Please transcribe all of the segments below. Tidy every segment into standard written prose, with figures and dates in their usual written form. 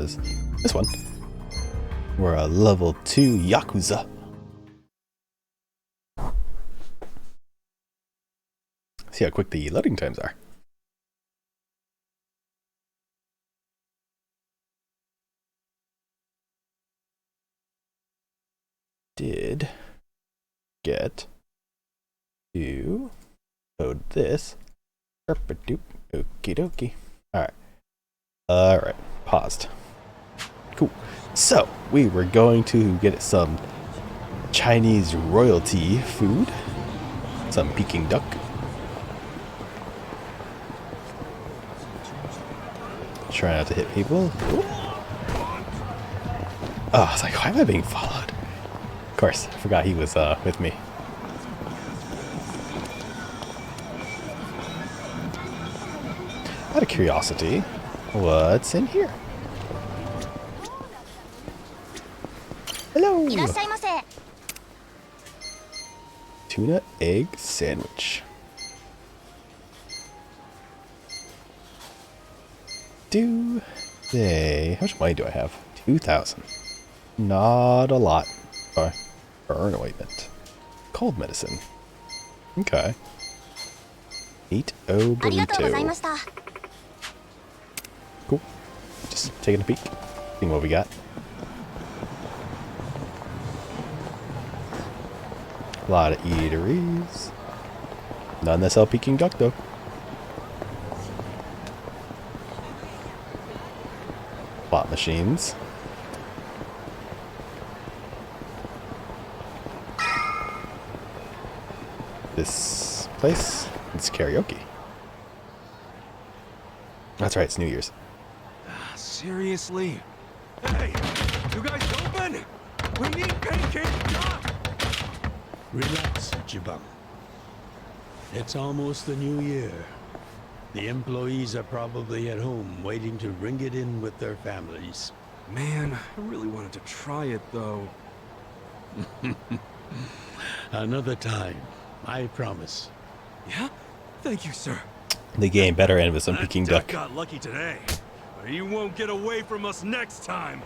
was this one. We're a level 2 Yakuza. See how quick the loading times are. Did get to code this. Okie dokie. Alright. Paused. Cool. So, we were going to get some Chinese royalty food. Some Peking duck. Try not to hit people. Ooh. Oh, I was like, why am I being followed? Of course, I forgot he was with me. Out of curiosity, what's in here? Hello! Tuna egg sandwich. Do they... How much money do I have? 2,000. Not a lot. Burn ointment. Cold medicine. Okay. Eat burrito. Cool. Just taking a peek. Seeing what we got. A lot of eateries. None that sell Peking duck though. Slot machines. This place, it's karaoke. That's right, it's New Year's. Seriously? Hey, you guys open? We need pancake duck! Relax, Jibang. It's almost the new year. The employees are probably at home waiting to ring it in with their families. Man, I really wanted to try it though. Another time, I promise. Yeah? Thank you, sir. The game better end with some Peking duck. Got lucky today. But he won't get away from us next time.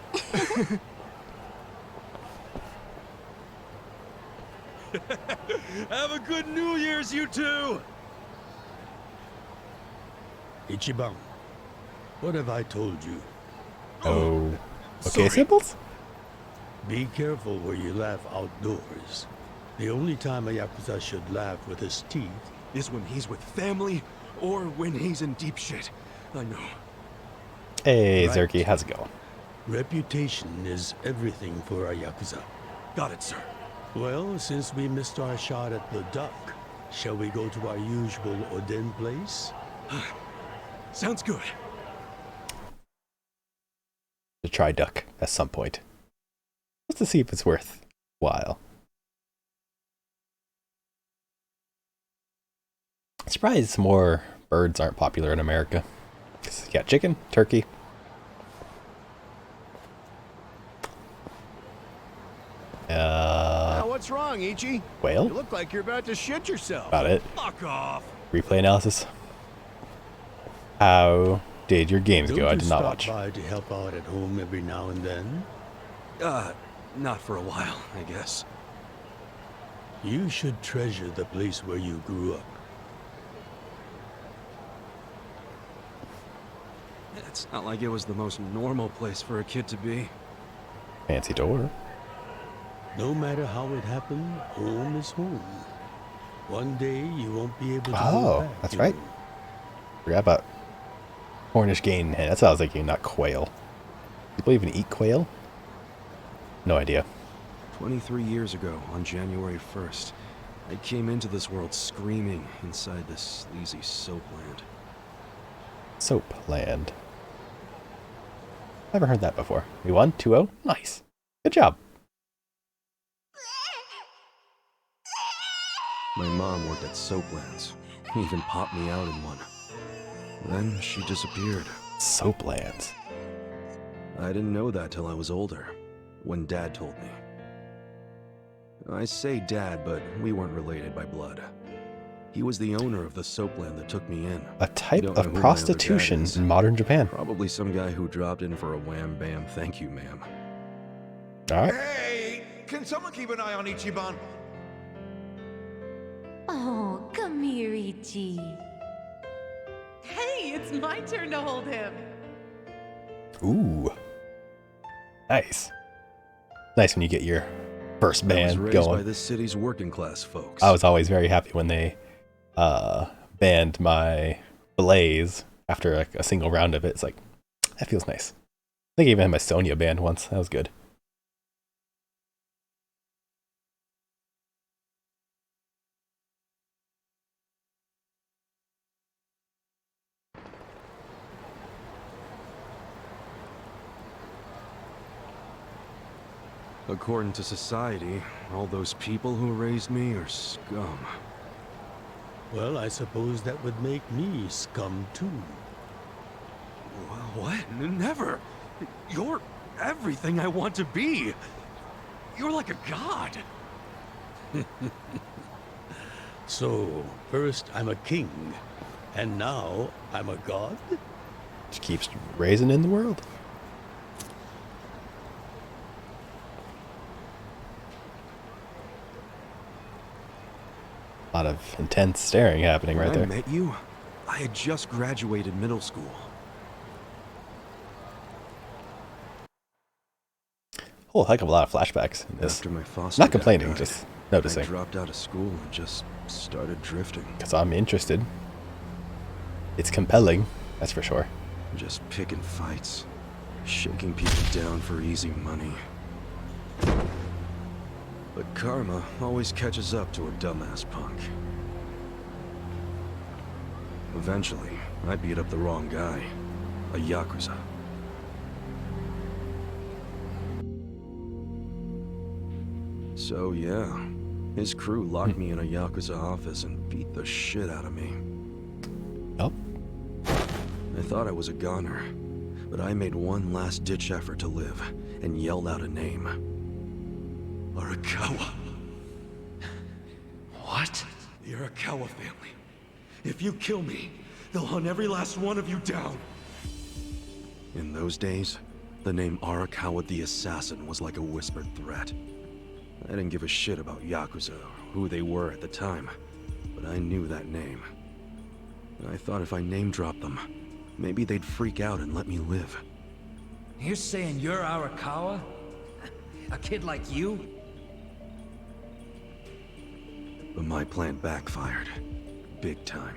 Have a good New Year's, you two! Ichiban, what have I told you? Oh. Sorry. Okay, symbols? Be careful where you laugh outdoors. The only time a Yakuza should laugh with his teeth Is when he's with family, or when he's in deep shit. I know. Hey, Right. Zerky, how's it going? Reputation is everything for a Yakuza. Got it, sir. Well, since we missed our shot at the duck, shall we go to our usual Oden place? Sounds good. To try duck at some point. Just to see if it's worthwhile. Surprised more birds aren't popular in America. 'Cause you got chicken, turkey. What's wrong, Ichi? You Whale? look like you're about to shit yourself. About it. Fuck off. Replay analysis. How did your games go? I did not watch. Don't you stop by to help out at home every now and then? Not for a while, I guess. You should treasure the place where you grew up. It's not like it was the most normal place for a kid to be. Fancy door. No matter how it happened, home is home. One day you won't be able to go Oh, back. that's you right. know. Forgot about Cornish game hen. That's what I was thinking, not quail. People even eat quail? No idea. 23 years ago, on January 1st, I came into this world screaming inside this sleazy soap land. Soap land. Never heard that before. We won 2-0? Nice. Good job. My mom worked at Soaplands. Even popped me out in one. Then she disappeared. Soap lands. I didn't know that till I was older, when Dad told me. I say Dad, but we weren't related by blood. He was the owner of the soapland that took me in. A type Don't know of who my other prostitution dad is. in modern Japan. Probably some guy who dropped in for a wham bam thank you, ma'am. All right. Hey, can someone keep an eye on Ichiban? Oh, come here, Ichi. Hey, it's my turn to hold him. Ooh. Nice. Nice when you get your first I was band raised by going. this city's working class folks. I was always very happy when they banned my Blaze after like a single round of it. It's like, that feels nice. I think I even had my Sonya banned once. That was good. According to society, all those people who raised me are scum. Well, I suppose that would make me scum too. What? Never. You're everything I want to be. You're like a god. So, first I'm a king, and now I'm a god? Just keeps raising in the world. A lot of intense staring happening right When I there. met you, I had just graduated middle school. Whole heck of a lot of flashbacks in this. After my foster Not dad complaining, died, just I noticing. dropped out of school and just started drifting. Because I'm interested. It's compelling, that's for sure. Just picking fights. Shaking people down for easy money. But karma always catches up to a dumbass punk. Eventually, I beat up the wrong guy. A Yakuza. So yeah, his crew locked me in a Yakuza office and beat the shit out of me. Oh, I thought I was a goner, but I made one last-ditch effort to live and yelled out a name. Arakawa. What? The Arakawa family. If you kill me, they'll hunt every last one of you down. In those days, the name Arakawa the Assassin was like a whispered threat. I didn't give a shit about Yakuza or who they were at the time, but I knew that name. I thought if I name-dropped them, maybe they'd freak out and let me live. You're saying you're Arakawa? A kid like you? But my plan backfired. Big time.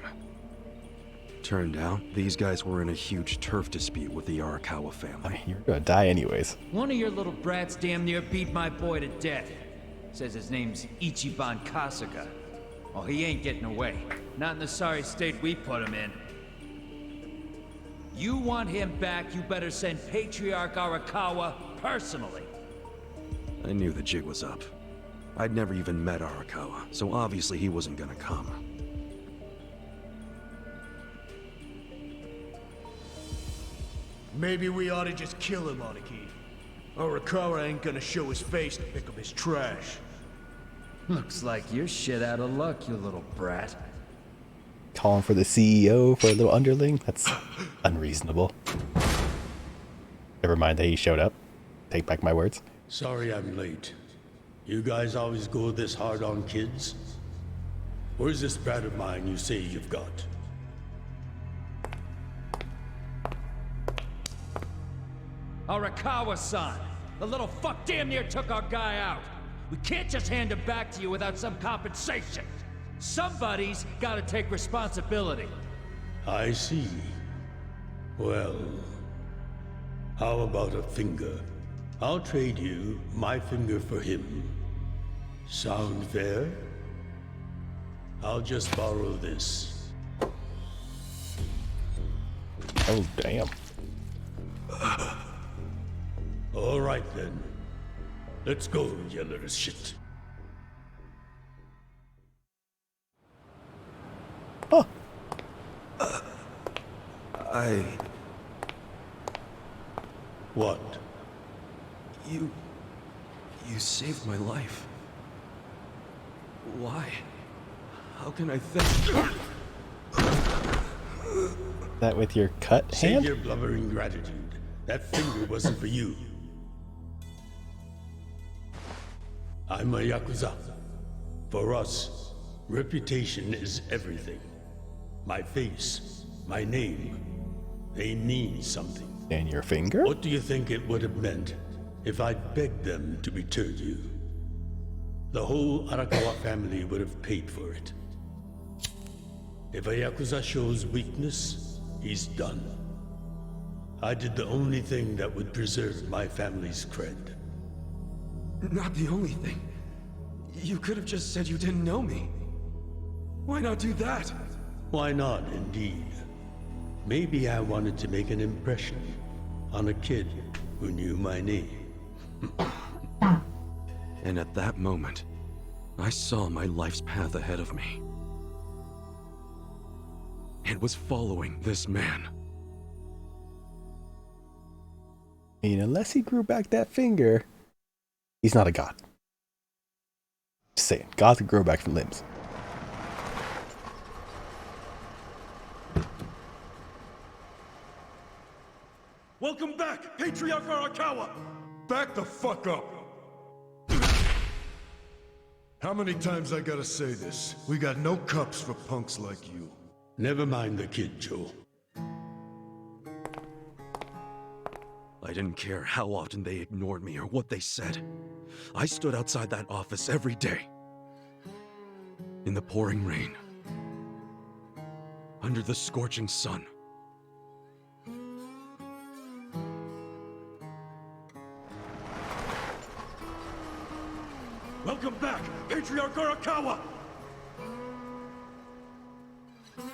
Turned out, these guys were in a huge turf dispute with the Arakawa I family. mean, you're gonna die anyways. One of your little brats damn near beat my boy to death. Says his name's Ichiban Kasuga. Oh, he ain't getting away. Not in the sorry state we put him in. You want him back, you better send Patriarch Arakawa personally. I knew the jig was up. I'd never even met Arakawa, so obviously he wasn't gonna come. Maybe we ought to just kill him, Aniki. Arakawa ain't gonna show his face to pick up his trash. Looks like you're shit out of luck, you little brat. Calling for the CEO for a little underling? That's unreasonable. Never mind that he showed up. Take back my words. Sorry I'm late. You guys always go this hard on kids? Where's this brat of mine you say you've got? Arakawa-san! The little fuck damn near took our guy out! We can't just hand him back to you without some compensation! Somebody's gotta take responsibility! I see. Well, how about a finger? I'll trade you my finger for him. Sound fair? I'll just borrow this. Oh, damn. All right then. Let's go, you little shit. Oh, What? You saved my life. Why? How can I thank... That with your cut Save hand? your blubbering gratitude. That finger wasn't for you. I'm a Yakuza. For us, reputation is everything. My face, my name, they mean something. And your finger? What do you think it would have meant if I'd begged them to return you? The whole Arakawa family would have paid for it. If a Yakuza shows weakness, he's done. I did the only thing that would preserve my family's cred. Not the only thing. You could have just said you didn't know me. Why not do that? Why not, indeed? Maybe I wanted to make an impression on a kid who knew my name. And at that moment, I saw my life's path ahead of me. It was following this man. I mean, unless he grew back that finger, he's not a god. Just saying, gods can grow back from limbs. Welcome back, Patriarch Arakawa! Back the fuck up! How many times I gotta say this? We got no cups for punks like you. Never mind the kid, Joe. I didn't care how often they ignored me or what they said. I stood outside that office every day. In the pouring rain. Under the scorching sun. Welcome back, Patriarch Arakawa!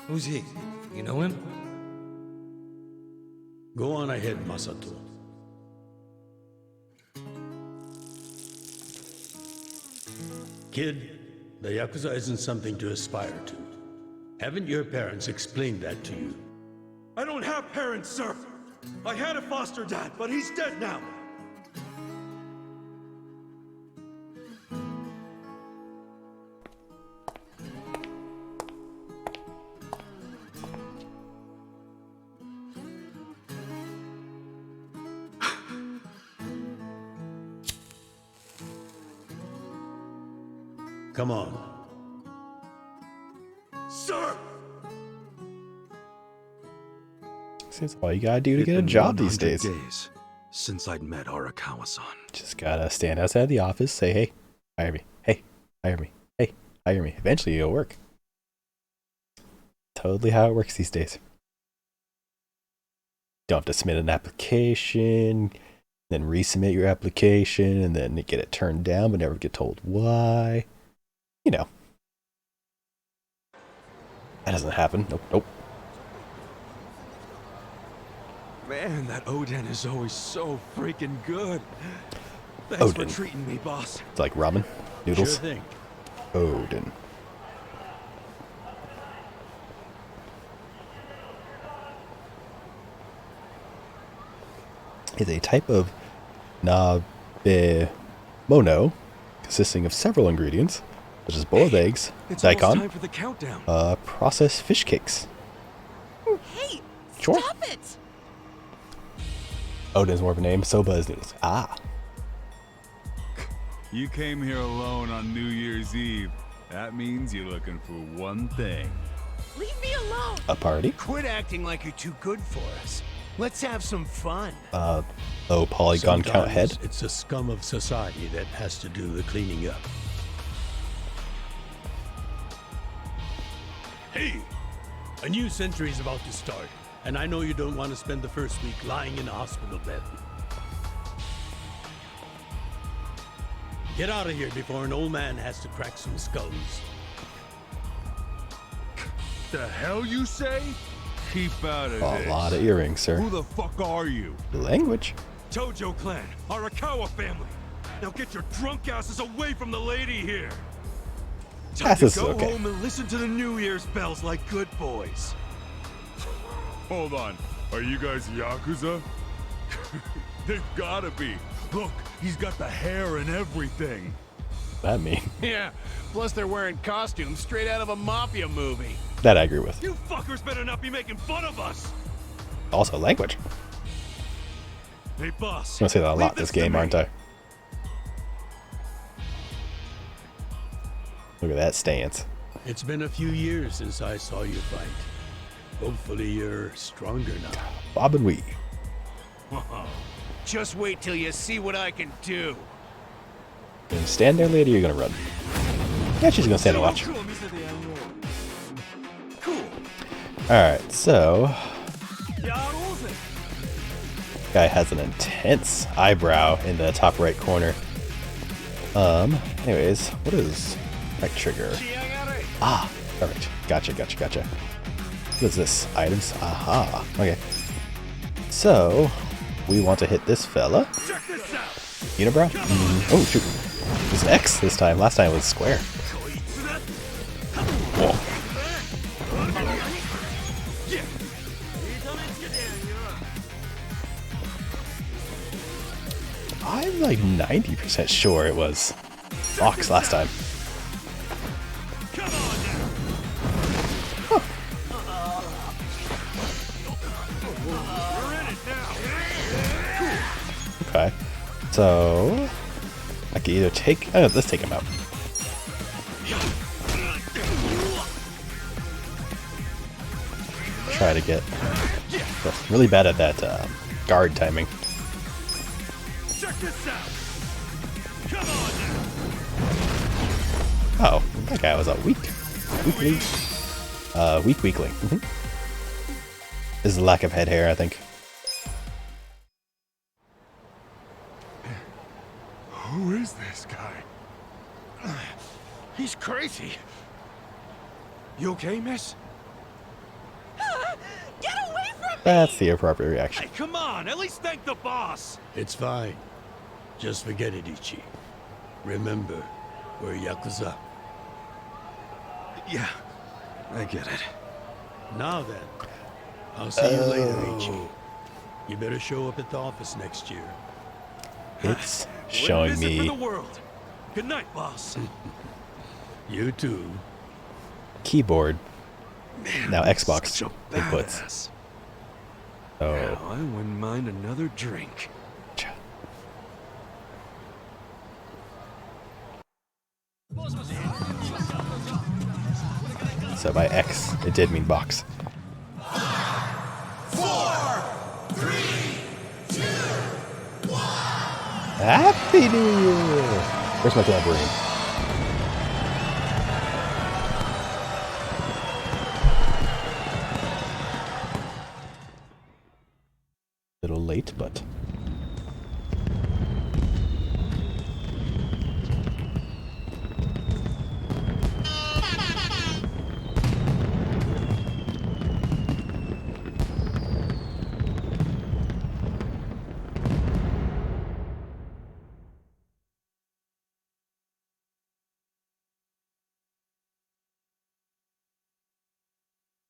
Who's he? You know him? Go on ahead, Masato. Kid, the Yakuza isn't something to aspire to. Haven't your parents explained that to you? I don't have parents, sir! I had a foster dad, but he's dead now! Come on. Sir! That's all you gotta do to get a job these days. Days since I'd met Arakawa-san. Just gotta stand outside the office, say, hey, hire me. Hey, hire me. Hey, hire me. Eventually it'll work. Totally how it works these days. Don't have to submit an application, then resubmit your application, and then get it turned down, but never get told why. You know. That doesn't happen. Nope, nope. Man, that Oden is always so freaking good. Thanks for treating me, boss. It's like ramen noodles. Sure thing. Oden. Is a type of nabemono consisting of several ingredients, such as boiled eggs, daikon, time for the countdown. processed fish cakes. Hey, Sure. stop it! Oden's more of a name, soba is noodles. Ah. You came here alone on New Year's Eve. That means you're looking for one thing. Leave me alone! A party? Quit acting like you're too good for us. Let's have some fun. Low polygon count head. Sometimes it's the scum of society that has to do the cleaning up. Hey! A new century is about to start, and I know you don't want to spend the first week lying in a hospital bed. Get out of here before an old man has to crack some skulls. The hell you say? Keep out of this. A lot of earrings, sir. Who the fuck are you? Language. Tojo clan, Arakawa family. Now get your drunk asses away from the lady here. Time This to is go okay. home and listen to the New Year's bells like good boys. Hold on. Are you guys Yakuza? They've gotta be. Look, he's got the hair and everything. That mean? Yeah, plus they're wearing costumes straight out of a mafia movie. That I agree with. You fuckers better not be making fun of us! Also, language. Hey, boss. I'm gonna say that a lot leave this to game, me. aren't I? Look at that stance. It's been a few years since I saw you fight. Hopefully you're stronger now. Bob and Wee. Just wait till you see what I can do. You gonna stand there, lady, or you gonna run? Yeah, she's gonna stand and watch. Cool. Alright, so. Guy has an intense eyebrow in the top right corner. Anyways, what is right trigger? Ah, alright. Gotcha. What is this? Items? Aha. Okay. So, we want to hit this fella. Unibrow? Oh, shoot. It was an X this time. Last time it was square. Whoa. I'm like 90% sure it was Fox last time. Huh. Okay, so I can either take. Oh, let's take him out. Try to get. Really bad at that guard timing. Check this out. Come on now. Oh, that guy was a weakling. This is a lack of head hair, I think. Who is this guy? He's crazy. You okay, miss? Get away from me! That's the appropriate reaction. Hey, come on. At least thank the boss. It's fine. Just forget it, Ichi. Remember, we're Yakuza. Yeah, I get it. Now then, I'll see you later, Ichi. You better show up at the office next year. It's Wouldn't showing miss it for me the world. Good night, boss. You too. keyboard. Man, Now I'm Xbox such a inputs. badass. Oh, Now, I wouldn't mind another drink. so by X, it did mean box. 4, 3, 2, 1. Happy New Year! Where's my tambourine? Little late, but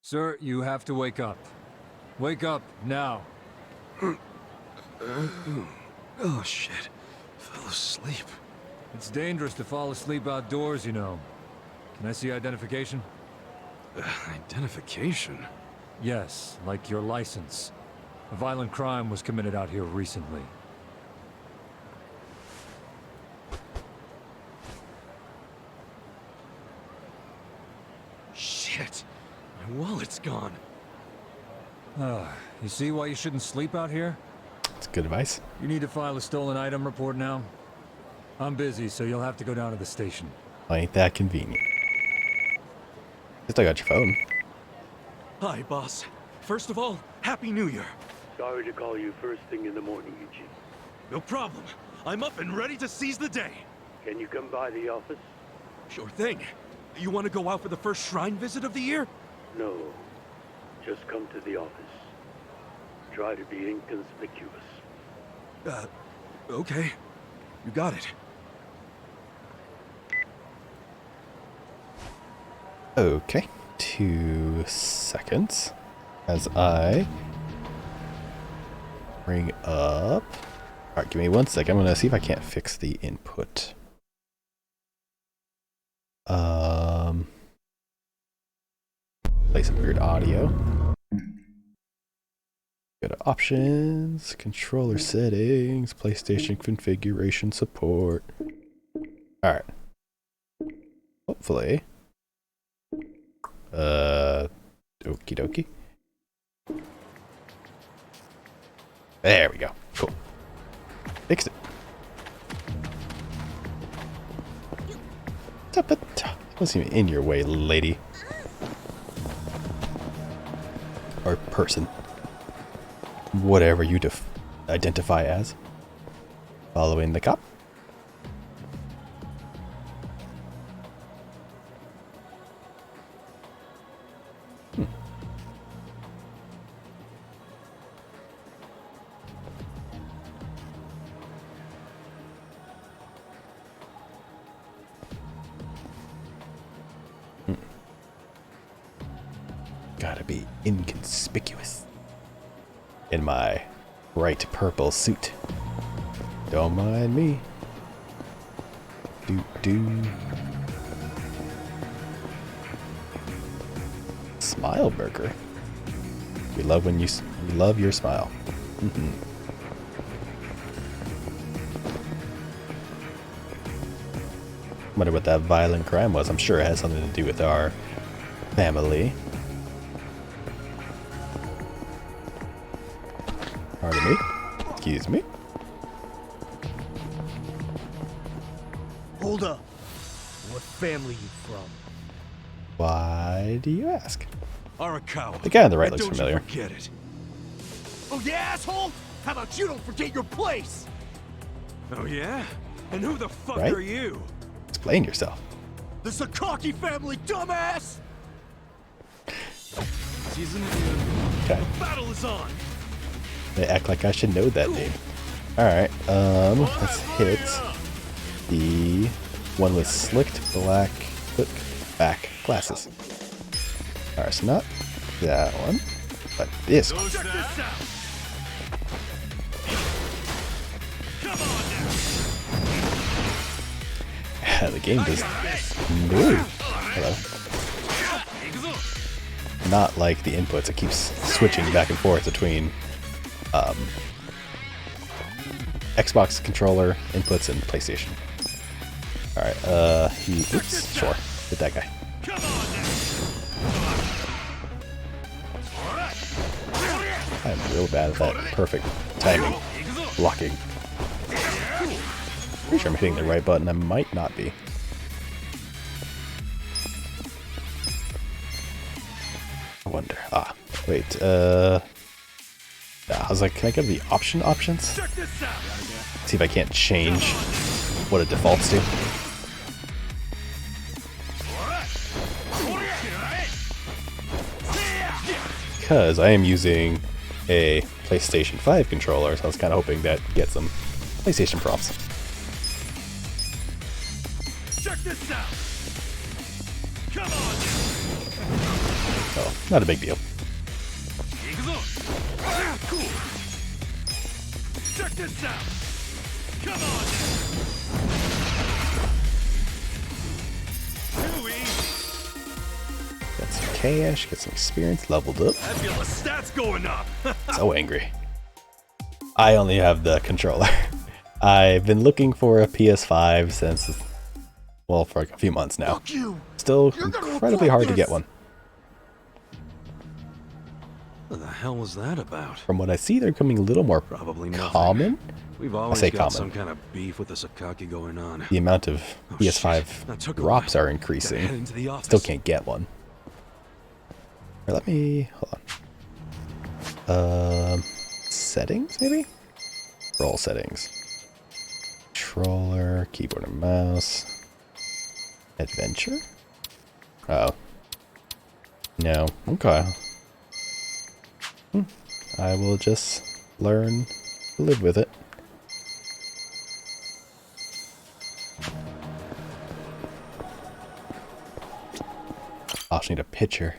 Sir, you have to wake up. Wake up, now. Oh, shit. Fell asleep. It's dangerous to fall asleep outdoors, you know. Can I see identification? Identification? Yes, like your license. A violent crime was committed out here recently. Shit. My wallet's gone. You see why you shouldn't sleep out here? it's good advice. You need to file a stolen item report now. I'm busy, so you'll have to go down to the station. Ain't that convenient? Just I got your phone. Hi, boss. First of all, Happy New Year. Sorry to call you first thing in the morning, Ichi. No problem. I'm up and ready to seize the day. Can you come by the office? Sure thing. You want to go out for the first shrine visit of the year? No. Just come to the office. Try to be inconspicuous. Okay. You got it. Okay, 2 seconds as I bring up. Alright, give me 1 second. I'm gonna see if I can't fix the input. Play some weird audio. Go to options, controller settings, PlayStation configuration support. Alright. Hopefully. Okie dokie. There we go. Cool. Fixed it. Wasn't even in your way, lady. Or person. Whatever you identify as. Following the cop. Gotta be inconspicuous in my bright purple suit. Don't mind me. Smile burger. We love when we love your smile. Wonder what that violent crime was. I'm sure it has something to do with our family. Pardon me. Excuse me. Hold up. What family you from? Why do you ask? Arakawa. The guy on the right looks Don't familiar. you forget it. Oh yeah, asshole? How about you don't forget your place? Oh yeah? And who the fuck Right? are you? Explain yourself. The Sakaki family, dumbass! Okay. Battle is on! They act like I should know that name. Alright, let's hit the one with slicked black hook back glasses. Alright, so not that one, but this one. Check this out! Come on now! The game does move. Hello. Not like the inputs, it keeps switching back and forth between Xbox controller inputs and PlayStation. Alright, oops, sure, hit that guy. I'm real bad at that perfect timing, blocking. Pretty sure I'm hitting the right button, I might not be. I wonder, wait, I was like, can I go to the options? See if I can't change what it defaults to. Because I am using a PlayStation 5 controller, so I was kind of hoping that get some PlayStation prompts. Check this out! Come on! So, not a big deal. Cool. Check this out! Come on! Too easy. Got some cash, get some experience, leveled up. I feel the stats going up. So angry. I only have the controller. I've been looking for a PS5 since, well, for like a few months now. Still incredibly hard to get one. What the hell was that about? From what I see, they're becoming a little more Probably common. We've I always say got common. some kind of beef with the Sakaki going on. The amount of PS5 That took a drops while. are Gotta head increasing. into the office. Still can't get one. Or let me hold on. Settings maybe? Roll settings. Controller, keyboard and mouse. Adventure? Oh. No. Okay. I will just learn to live with it. I also need a picture.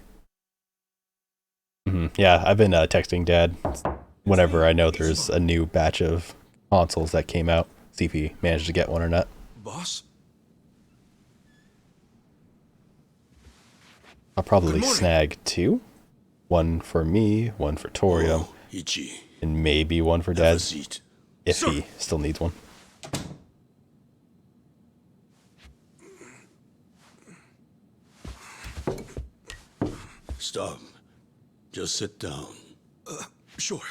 Yeah, I've been texting Dad whenever I know there's a new batch of consoles that came out. See if he managed to get one or not. Boss? I'll probably snag 2. 1 for me, 1 for Torium, Ichi. and maybe 1 for Dad, if he still needs one. Stop. Just sit down. Sure.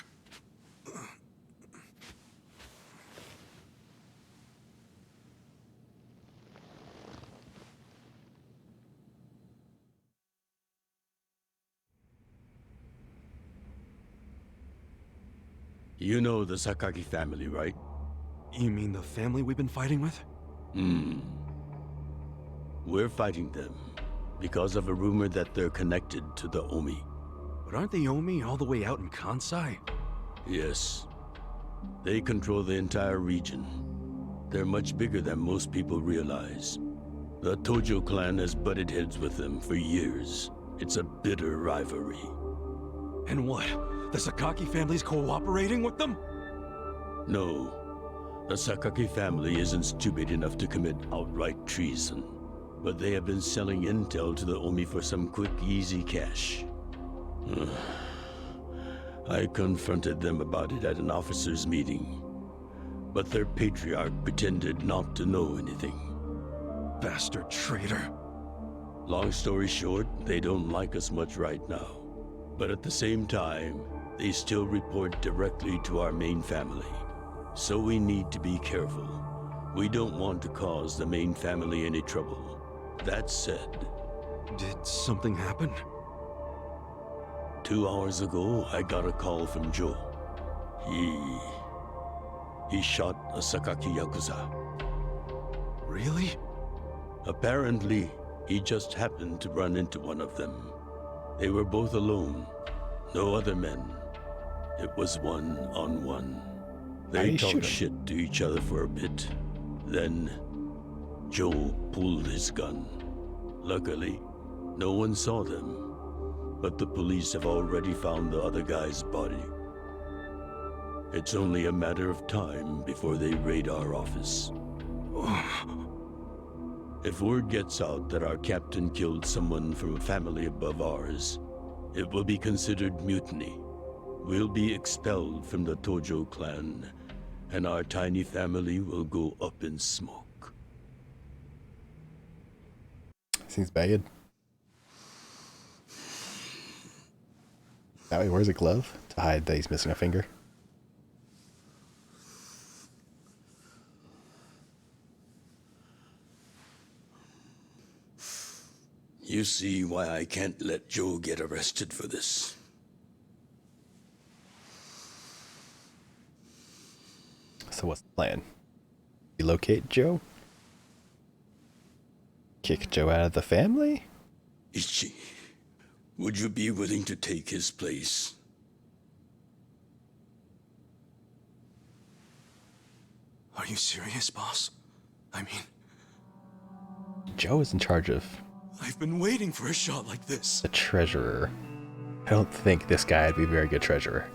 You know the Sakaki family, right? You mean the family we've been fighting with? We're fighting them because of a rumor that they're connected to the Omi. But aren't the Omi all the way out in Kansai? Yes. They control the entire region. They're much bigger than most people realize. The Tojo clan has butted heads with them for years. It's a bitter rivalry. And what? The Sakaki family's cooperating with them? No. The Sakaki family isn't stupid enough to commit outright treason. But they have been selling intel to the Omi for some quick, easy cash. I confronted them about it at an officers' meeting. But their patriarch pretended not to know anything. Bastard traitor. Long story short, they don't like us much right now. But at the same time, they still report directly to our main family. So we need to be careful. We don't want to cause the main family any trouble. That said... Did something happen? 2 hours ago, I got a call from Joe. He shot a Sakaki Yakuza. Really? Apparently, he just happened to run into one of them. They were both alone. No other men. It was 1-on-1. They talked shit to each other for a bit. Then, Joe pulled his gun. Luckily, no one saw them. But the police have already found the other guy's body. It's only a matter of time before they raid our office. If word gets out that our captain killed someone from a family above ours, it will be considered mutiny. We'll be expelled from the Tojo clan, and our tiny family will go up in smoke. Seems bad. That way, wears a glove to hide that he's missing a finger. You see why I can't let Joe get arrested for this. So what's the plan? Relocate Joe? Kick Joe out of the family? Ichi, would you be willing to take his place? Are you serious, boss? I mean... Joe is in charge of... I've been waiting for a shot like this. The treasurer. I don't think this guy would be a very good treasurer.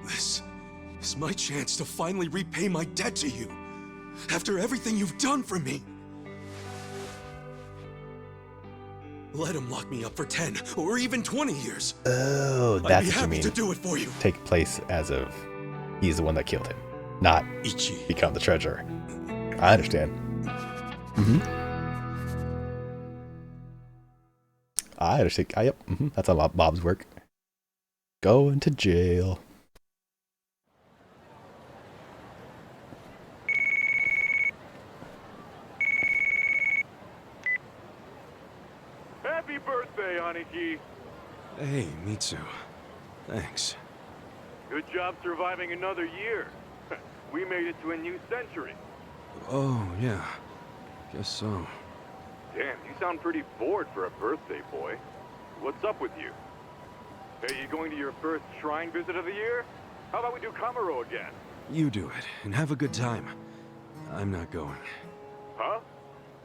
This is my chance to finally repay my debt to you. After everything you've done for me. Let him lock me up for 10 or even 20 years. Oh, that's I'd be what you happy mean. to do it for you. Take place as of he's the one that killed him, not Ichi. Become the treasurer. I understand. I understand. Yep, that's how Bob's work. Going to jail. Happy birthday, Aniki. Hey, Mitsu. Thanks. Good job surviving another year. We made it to a new century. Oh, yeah. Guess so. Damn, you sound pretty bored for a birthday boy. What's up with you? Hey, you going to your first shrine visit of the year? How about we do Kamaro again? You do it, and have a good time. I'm not going. Huh?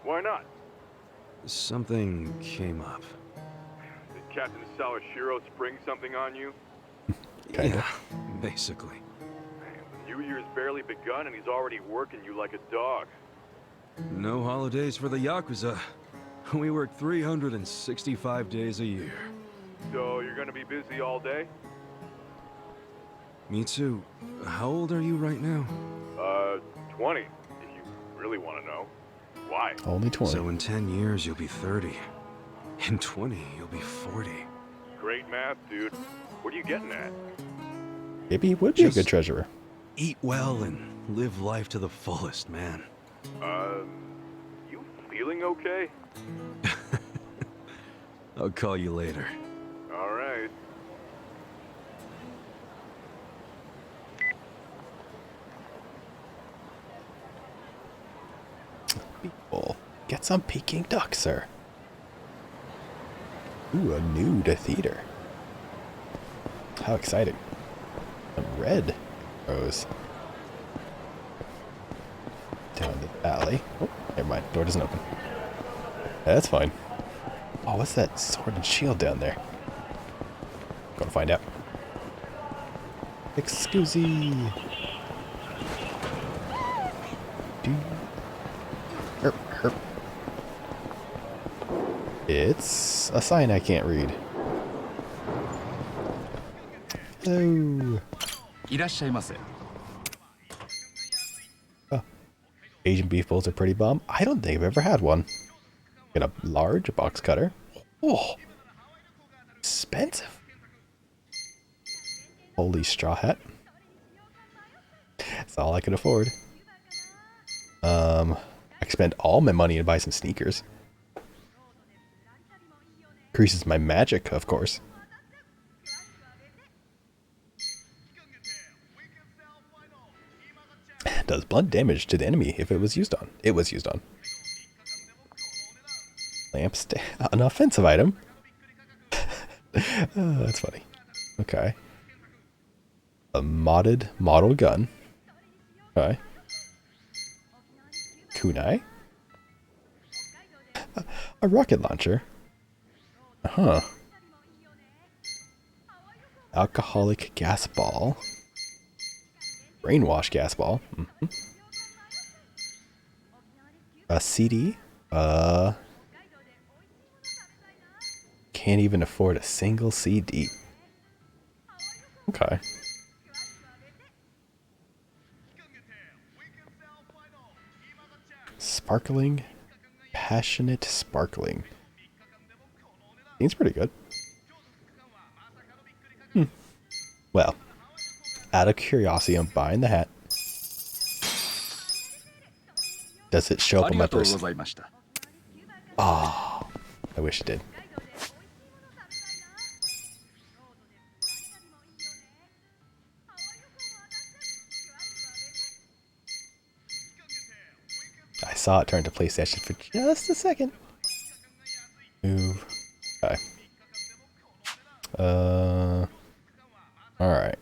Why not? Something came up. Did Captain Sawashiro spring something on you? Kinda. Yeah, basically. Man, the New Year's barely begun and he's already working you like a dog. No holidays for the Yakuza. We work 365 days a year. So you're gonna be busy all day? Me too. How old are you right now? 20, if you really want to know. Why? Only 20. So in 10 years, you'll be 30. In 20, you'll be 40. Great math, dude. What are you getting at? Maybe he would be Just a good treasurer. Eat well and live life to the fullest, man. You feeling okay? I'll call you later. All right. People, get some Peking duck, sir. Ooh, a nude theater. How exciting. Some red rose. Down the alley. Oh, never mind. Door doesn't open. That's fine. Oh, what's that sword and shield down there? Gonna find out. Excuse me. Herp, herp. It's a sign I can't read. Hello. Oh. Asian beef bowls are pretty bomb. I don't think I've ever had one. Get a large box cutter. Oh, expensive. Holy straw hat. That's all I could afford. I spend all my money to buy some sneakers. Increases my magic, of course. Does blunt damage to the enemy if it was used on. It was used on. Lampstand. An offensive item. Oh, that's funny. Okay. A modded model gun. Okay. Kunai. A rocket launcher. Huh. Alcoholic gas ball. Brainwash gas ball. Mm-hmm. A CD. Can't even afford a single CD. Okay. Sparkling. Passionate sparkling. Seems pretty good. Well, out of curiosity, I'm buying the hat. Does it show up on my person? Oh, I wish it did. I saw it turn to PlayStation for just a second. Move. Okay. Alright.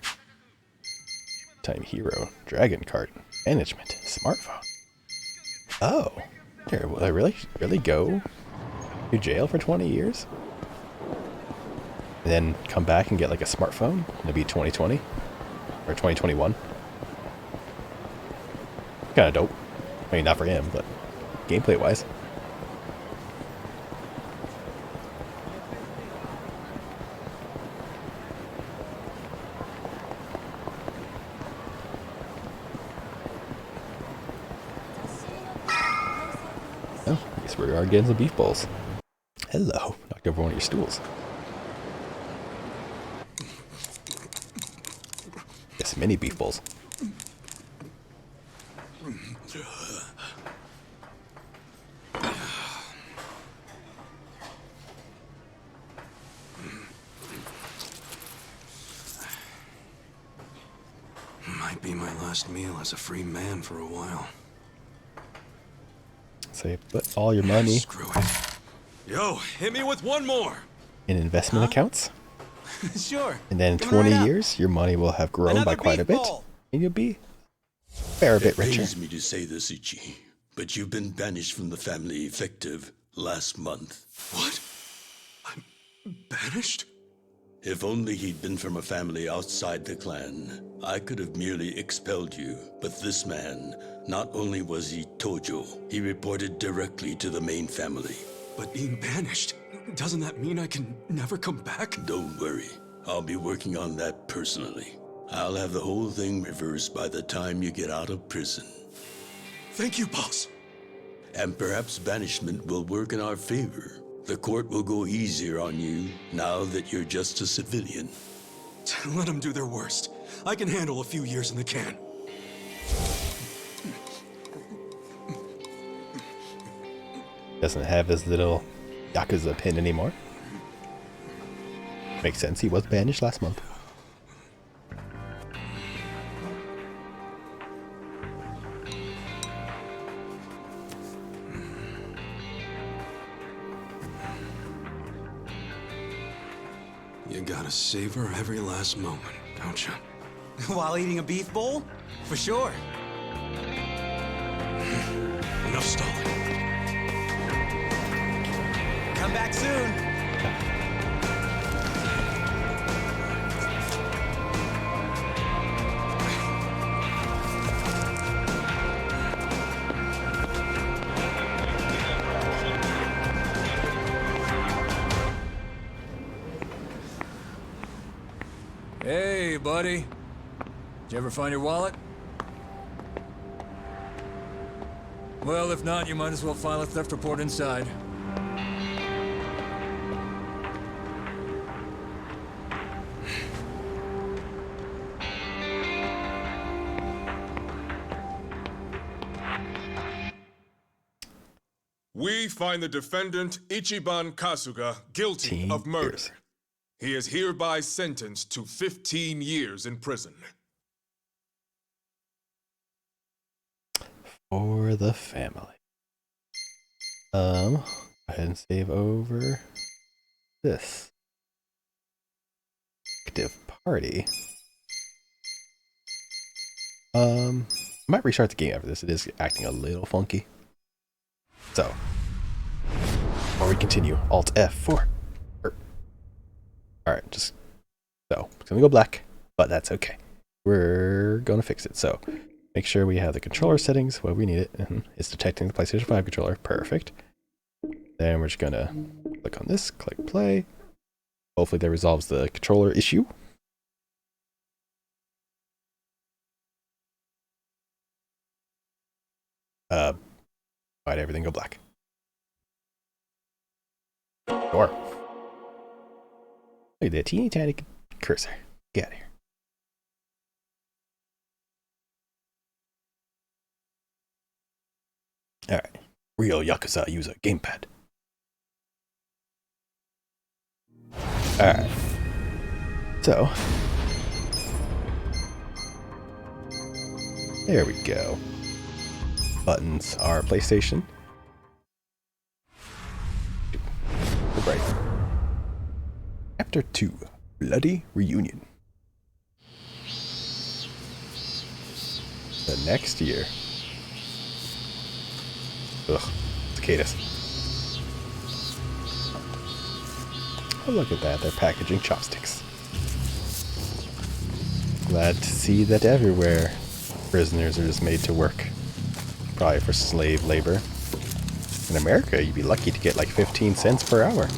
Time Hero. Dragon Cart. Management. Smartphone. Oh. Here, will I really go to jail for 20 years? And then come back and get like a smartphone? It'll be 2020? Or 2021? Kinda dope. I mean, not for him, but gameplay wise. Oh, I guess we are getting some beef bowls. Hello, knocked over one of your stools. Yes, mini beef bowls. Might be my last meal as a free man for a while. So you put all your money Screw it. Yo, hit me with one more. in investment accounts, Sure. and then in Coming 20 right up. years, your money will have grown by quite a bit, and you'll be a fair bit It richer. pains me to say this, Ichi, but you've been banished from the family effective last month. What? I'm banished? If only he'd been from a family outside the clan, I could have merely expelled you. But this man, not only was he Tojo, he reported directly to the main family. But being banished, doesn't that mean I can never come back? Don't worry. I'll be working on that personally. I'll have the whole thing reversed by the time you get out of prison. Thank you, boss. And perhaps banishment will work in our favor. The court will go easier on you now that you're just a civilian. Let them do their worst. I can handle a few years in the can. Doesn't have his little Yakuza pin anymore. Makes sense, he was banished last month. You gotta savor every last moment, don't you? While eating a beef bowl? For sure. Enough stalling. Come back soon. Hey, buddy. Did you ever find your wallet? Well, if not, you might as well file a theft report inside. We find the defendant, Ichiban Kasuga, guilty of murder. He is hereby sentenced to 15 years in prison. For the family. Go ahead and save over this. Active party. I might restart the game after this. It is acting a little funky. So, before we continue, Alt F4. Alright, just so it's gonna go black, but that's okay. We're gonna fix it. So make sure we have the controller settings where we need it. It's detecting the PlayStation 5 controller. Perfect. Then we're just gonna click on this, click play. Hopefully that resolves the controller issue. Why'd everything go black? Sure. Look at that teeny tiny cursor. Get out of here. Alright. Real Yakuza use a gamepad. Alright. So. There we go. Buttons are PlayStation. Right. Chapter 2. Bloody Reunion. The next year. Ugh. Cicadas. Oh, look at that. They're packaging chopsticks. Glad to see that everywhere prisoners are just made to work. Probably for slave labor. In America, you'd be lucky to get like 15 cents per hour.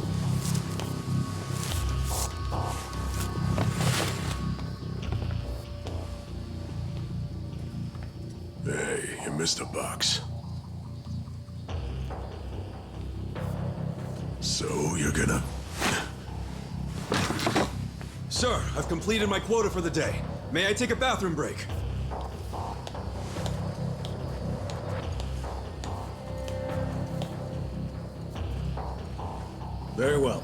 Hey, you missed a box. So, you're gonna... Sir, I've completed my quota for the day. May I take a bathroom break? Very well.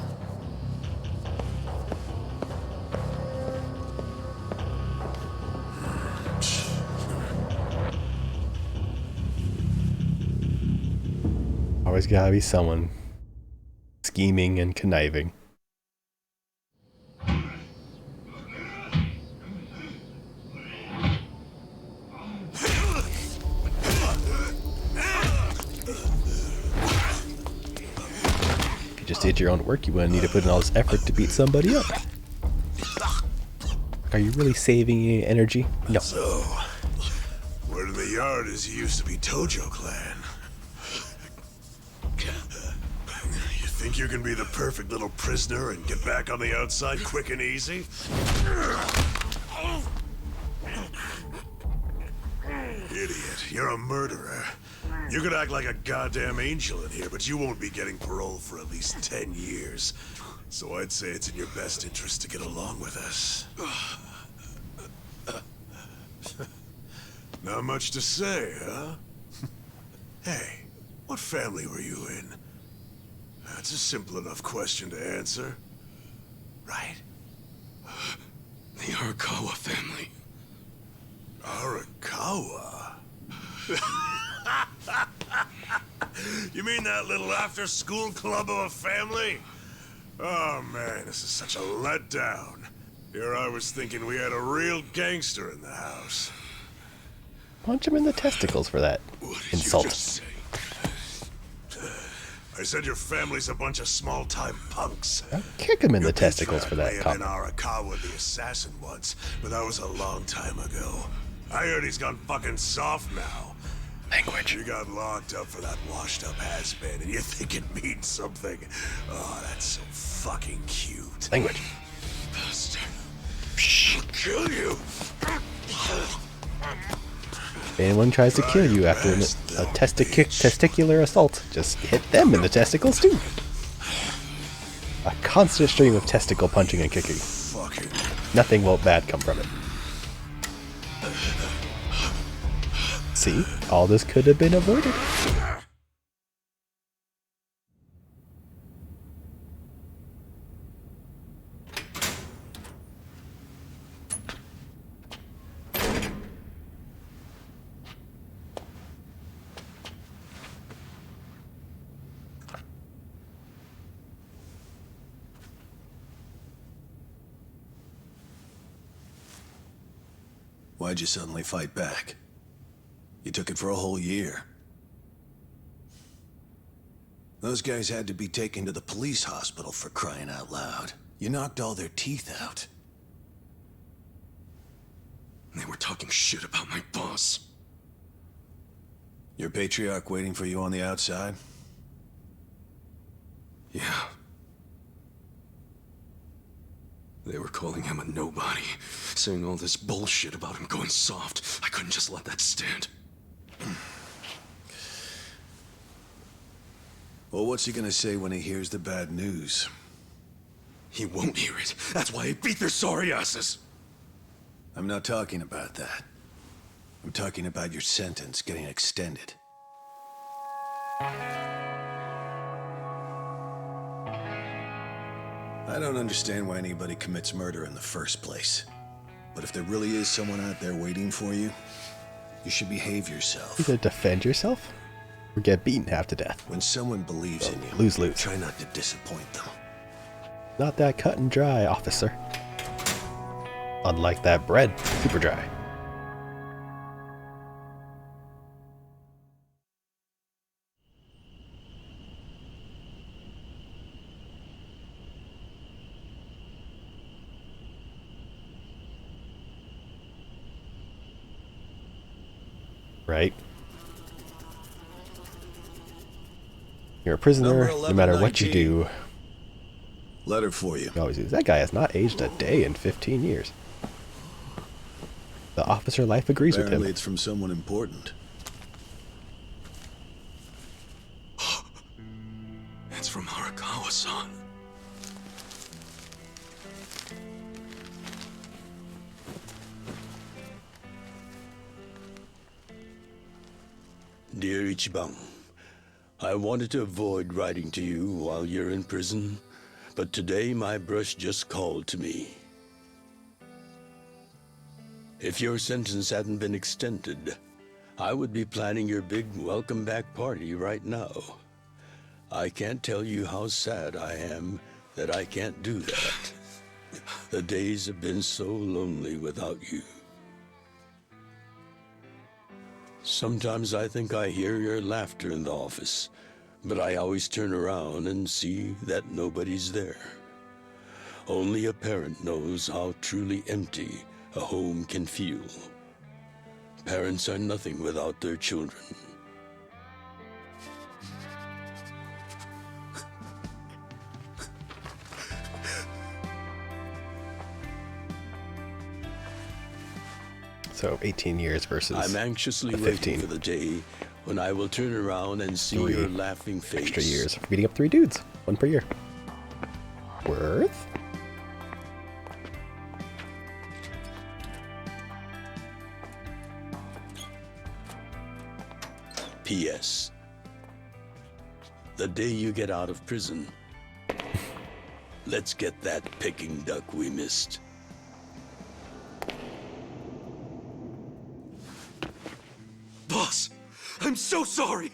Always gotta be someone scheming and conniving. If you just did your own work, you wouldn't need to put in all this effort to beat somebody up. Are you really saving your energy? No. So, word in the yard is you used to be Tojo Clan. think you can be the perfect little prisoner and get back on the outside quick and easy? Idiot, you're a murderer. You could act like a goddamn angel in here, but you won't be getting parole for at least 10 years. So I'd say it's in your best interest to get along with us. Not much to say, huh? Hey, what family were you in? That's a simple enough question to answer. Right? The Arakawa family. Arakawa? You mean that little after-school club of a family? Oh man, this is such a letdown. Here I was thinking we had a real gangster in the house. Punch him in the testicles for that insult. I said your family's a bunch of small-time punks. I'll kick him in the testicles for that comment. comment. Arakawa the assassin once, but that was a long time ago. I heard he's gone fucking soft now. Language. You got locked up for that washed-up has-been, and you think it means something. Oh, that's so fucking cute. Language. Bastard. I'll kill you. If anyone tries to kill you after a testicular assault, just hit them in the testicles too. A constant stream of testicle punching and kicking. Nothing will bad come from it. See, all this could have been avoided. Why'd you suddenly fight back? You took it for a whole year. Those guys had to be taken to the police hospital for crying out loud. You knocked all their teeth out. They were talking shit about my boss. Your patriarch waiting for you on the outside? Yeah. They were calling him a nobody, saying all this bullshit about him going soft. I couldn't just let that stand. Well, what's he gonna say when he hears the bad news? He won't hear it. That's why he beat their sorry asses. I'm not talking about that. I'm talking about your sentence getting extended. I don't understand why anybody commits murder in the first place. But if there really is someone out there waiting for you, you should behave yourself. Either defend yourself or get beaten half to death. When someone believes in you, lose-lose. Try not to disappoint them. Not that cut and dry, officer. Unlike that bread, super dry. Right? You're a prisoner no matter what you do. Letter for you. Always use. That guy has not aged a day in 15 years. The officer life agrees with him. Apparently it's from someone important. It's from Arakawa-san. Dear Ichiban, I wanted to avoid writing to you while you're in prison, but today my brush just called to me. If your sentence hadn't been extended, I would be planning your big welcome back party right now. I can't tell you how sad I am that I can't do that. The days have been so lonely without you. Sometimes I think I hear your laughter in the office, but I always turn around and see that nobody's there. Only a parent knows how truly empty a home can feel. Parents are nothing without their children. So 18 years versus I'm anxiously 15. waiting for the day when I will turn around and see your laughing face. Extra years for beating up 3 dudes. 1 per year. Worth? P.S. The day you get out of prison, let's get that Peking duck we missed. Boss, I'm so sorry!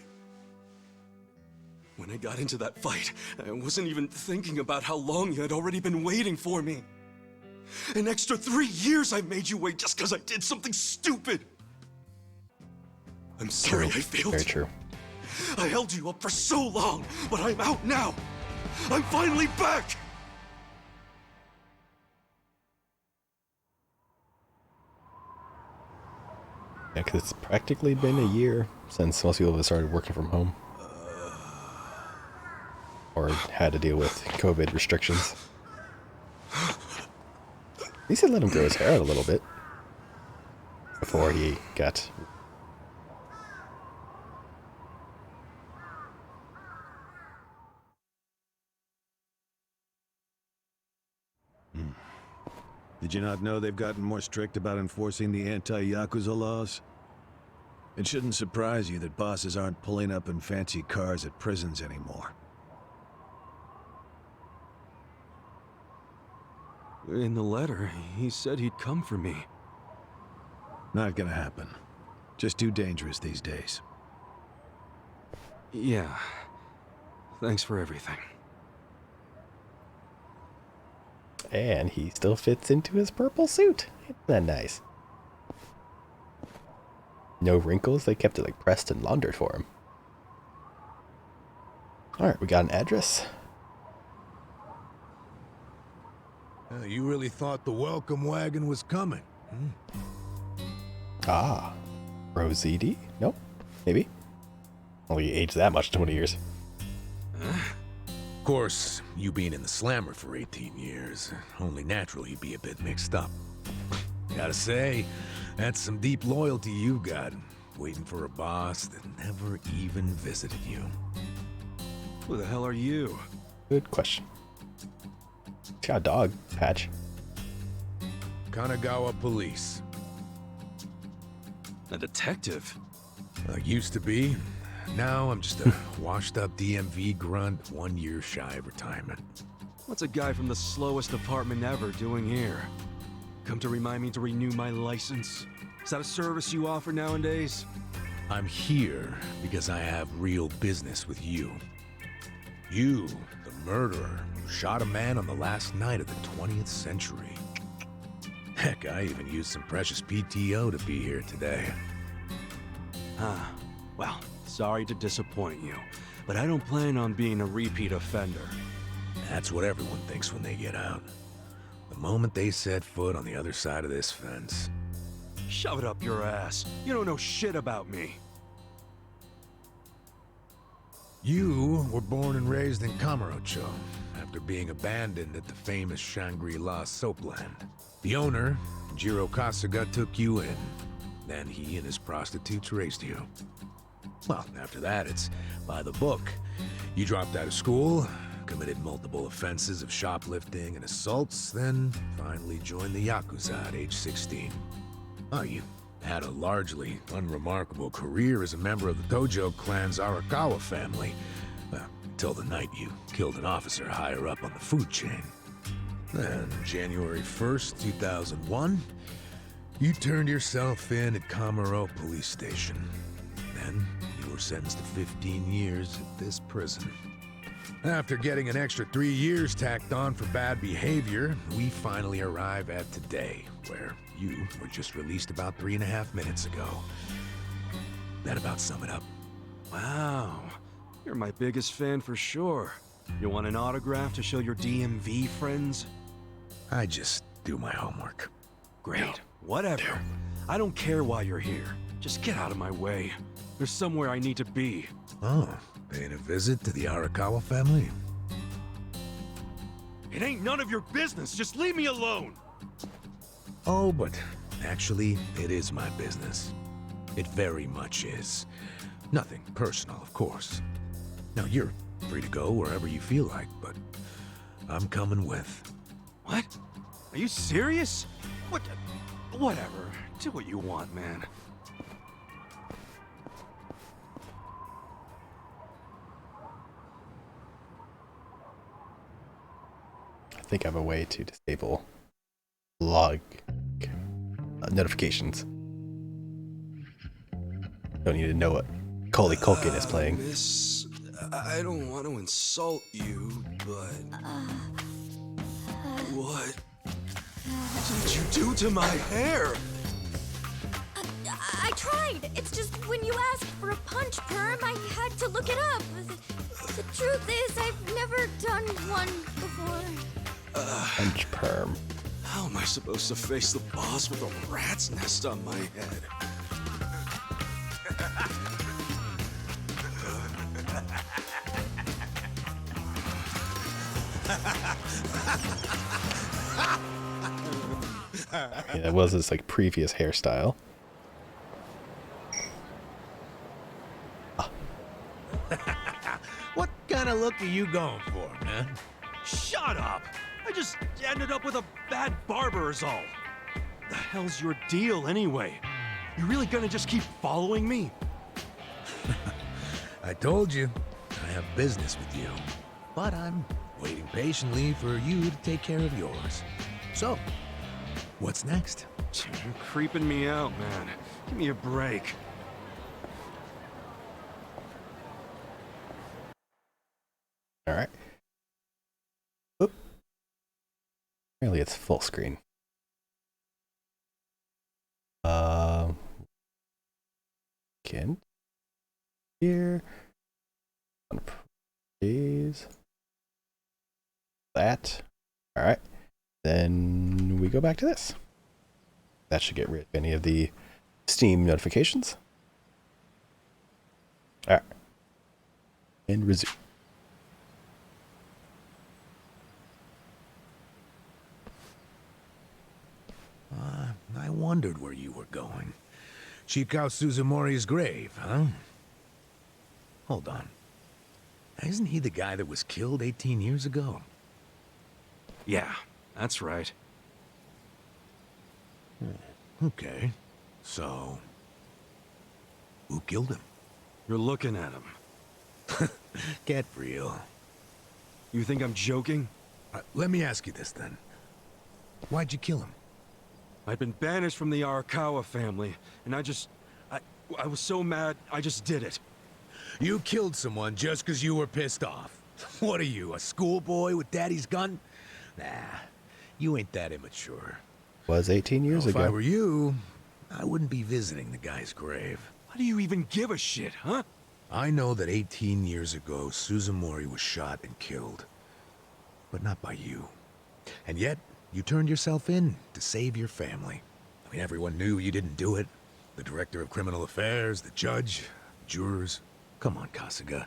When I got into that fight, I wasn't even thinking about how long you had already been waiting for me. An extra 3 years I made you wait just because I did something stupid. I'm sorry I failed. Very true. I held you up for so long, but I'm out now. I'm finally back! Yeah, because it's practically been a year since most people have started working from home. Or had to deal with COVID restrictions. At least they let him grow his hair out a little bit. Before he got... Did you not know they've gotten more strict about enforcing the anti-Yakuza laws? It shouldn't surprise you that bosses aren't pulling up in fancy cars at prisons anymore. In the letter, he said he'd come for me. Not gonna happen. Just too dangerous these days. Yeah. Thanks for everything. And he still fits into his purple suit. Isn't that nice? No wrinkles. They kept it like pressed and laundered for him. Alright, we got an address. You really thought the welcome wagon was coming? Ah. Rosidi? Nope. Maybe. Only aged that much in 20 years. Of course, you being in the slammer for 18 years, only natural you'd be a bit mixed up. Gotta say, that's some deep loyalty you've got, waiting for a boss that never even visited you. Who the hell are you? Good question. He's got a dog patch. Kanagawa Police. A detective? Used to be. Now I'm just a washed-up DMV grunt 1 year shy of retirement. What's a guy from the slowest department ever doing here? Come to remind me to renew my license? Is that a service you offer nowadays? I'm here because I have real business with you. You, the murderer, who shot a man on the last night of the 20th century. Heck, I even used some precious PTO to be here today. Well, sorry to disappoint you, but I don't plan on being a repeat offender. That's what everyone thinks when they get out. The moment they set foot on the other side of this fence. Shove it up your ass. You don't know shit about me. You were born and raised in Kamurocho, after being abandoned at the famous Shangri-La soapland. The owner, Jiro Kasuga, took you in. Then he and his prostitutes raised you. Well, after that, it's by the book. You dropped out of school, committed multiple offenses of shoplifting and assaults, then finally joined the Yakuza at age 16. Oh, you had a largely unremarkable career as a member of the Tojo clan's Arakawa family, until the night you killed an officer higher up on the food chain. Then, January 1st, 2001, you turned yourself in at Kamuro Police Station. Then, you were sentenced to 15 years at this prison. After getting an extra 3 years tacked on for bad behavior, we finally arrive at today, where you were just released about 3.5 minutes ago. That about sum it up. Wow, you're my biggest fan for sure. You want an autograph to show your DMV friends? I just do my homework. Great, whatever. I don't care why you're here. Just get out of my way. There's somewhere I need to be. Oh, paying a visit to the Arakawa family? It ain't none of your business. Just leave me alone. Oh, but Actually, it is my business. It very much is. Nothing personal, of course. Now, you're free to go wherever you feel like, but I'm coming with. What? Are you serious? What? Whatever. Do what you want, man. I think I have a way to disable log notifications. Don't need to know what Macaulay Culkin is playing. Miss, I don't want to insult you, but... What did you do to my hair? I tried. It's just when you asked for a punch perm, I had to look it up. The truth is, I've never done one before. Punch perm. How am I supposed to face the boss with a rat's nest on my head? Yeah, that was his like previous hairstyle. What kind of look are you going for, man? Shut up! I just ended up with a bad barber is all. The hell's your deal anyway? You really gonna just keep following me? I told you, I have business with you. But I'm waiting patiently for you to take care of yours. So, what's next? You're creeping me out, man. Give me a break. All right. Oop. Apparently it's full screen. Can here. Please. That. All right. Then we go back to this. That should get rid of any of the Steam notifications. All right. And resume. I wondered where you were going. Chikao Suzumori's grave, huh? Hold on. Isn't he the guy that was killed 18 years ago? Yeah, that's right. Okay. So, who killed him? You're looking at him. Get real. You think I'm joking? Let me ask you this then. Why'd you kill him? I've been banished from the Arakawa family, and I was so mad, I just did it. You killed someone just because you were pissed off. What are you, a schoolboy with daddy's gun? Nah, you ain't that immature. Was 18 years ago. If I were you, I wouldn't be visiting the guy's grave. Why do you even give a shit, huh? I know that 18 years ago, Suzumori was shot and killed. But not by you. And yet, you turned yourself in to save your family. I mean, everyone knew you didn't do it. The director of criminal affairs, the judge, jurors. Come on, Kasuga.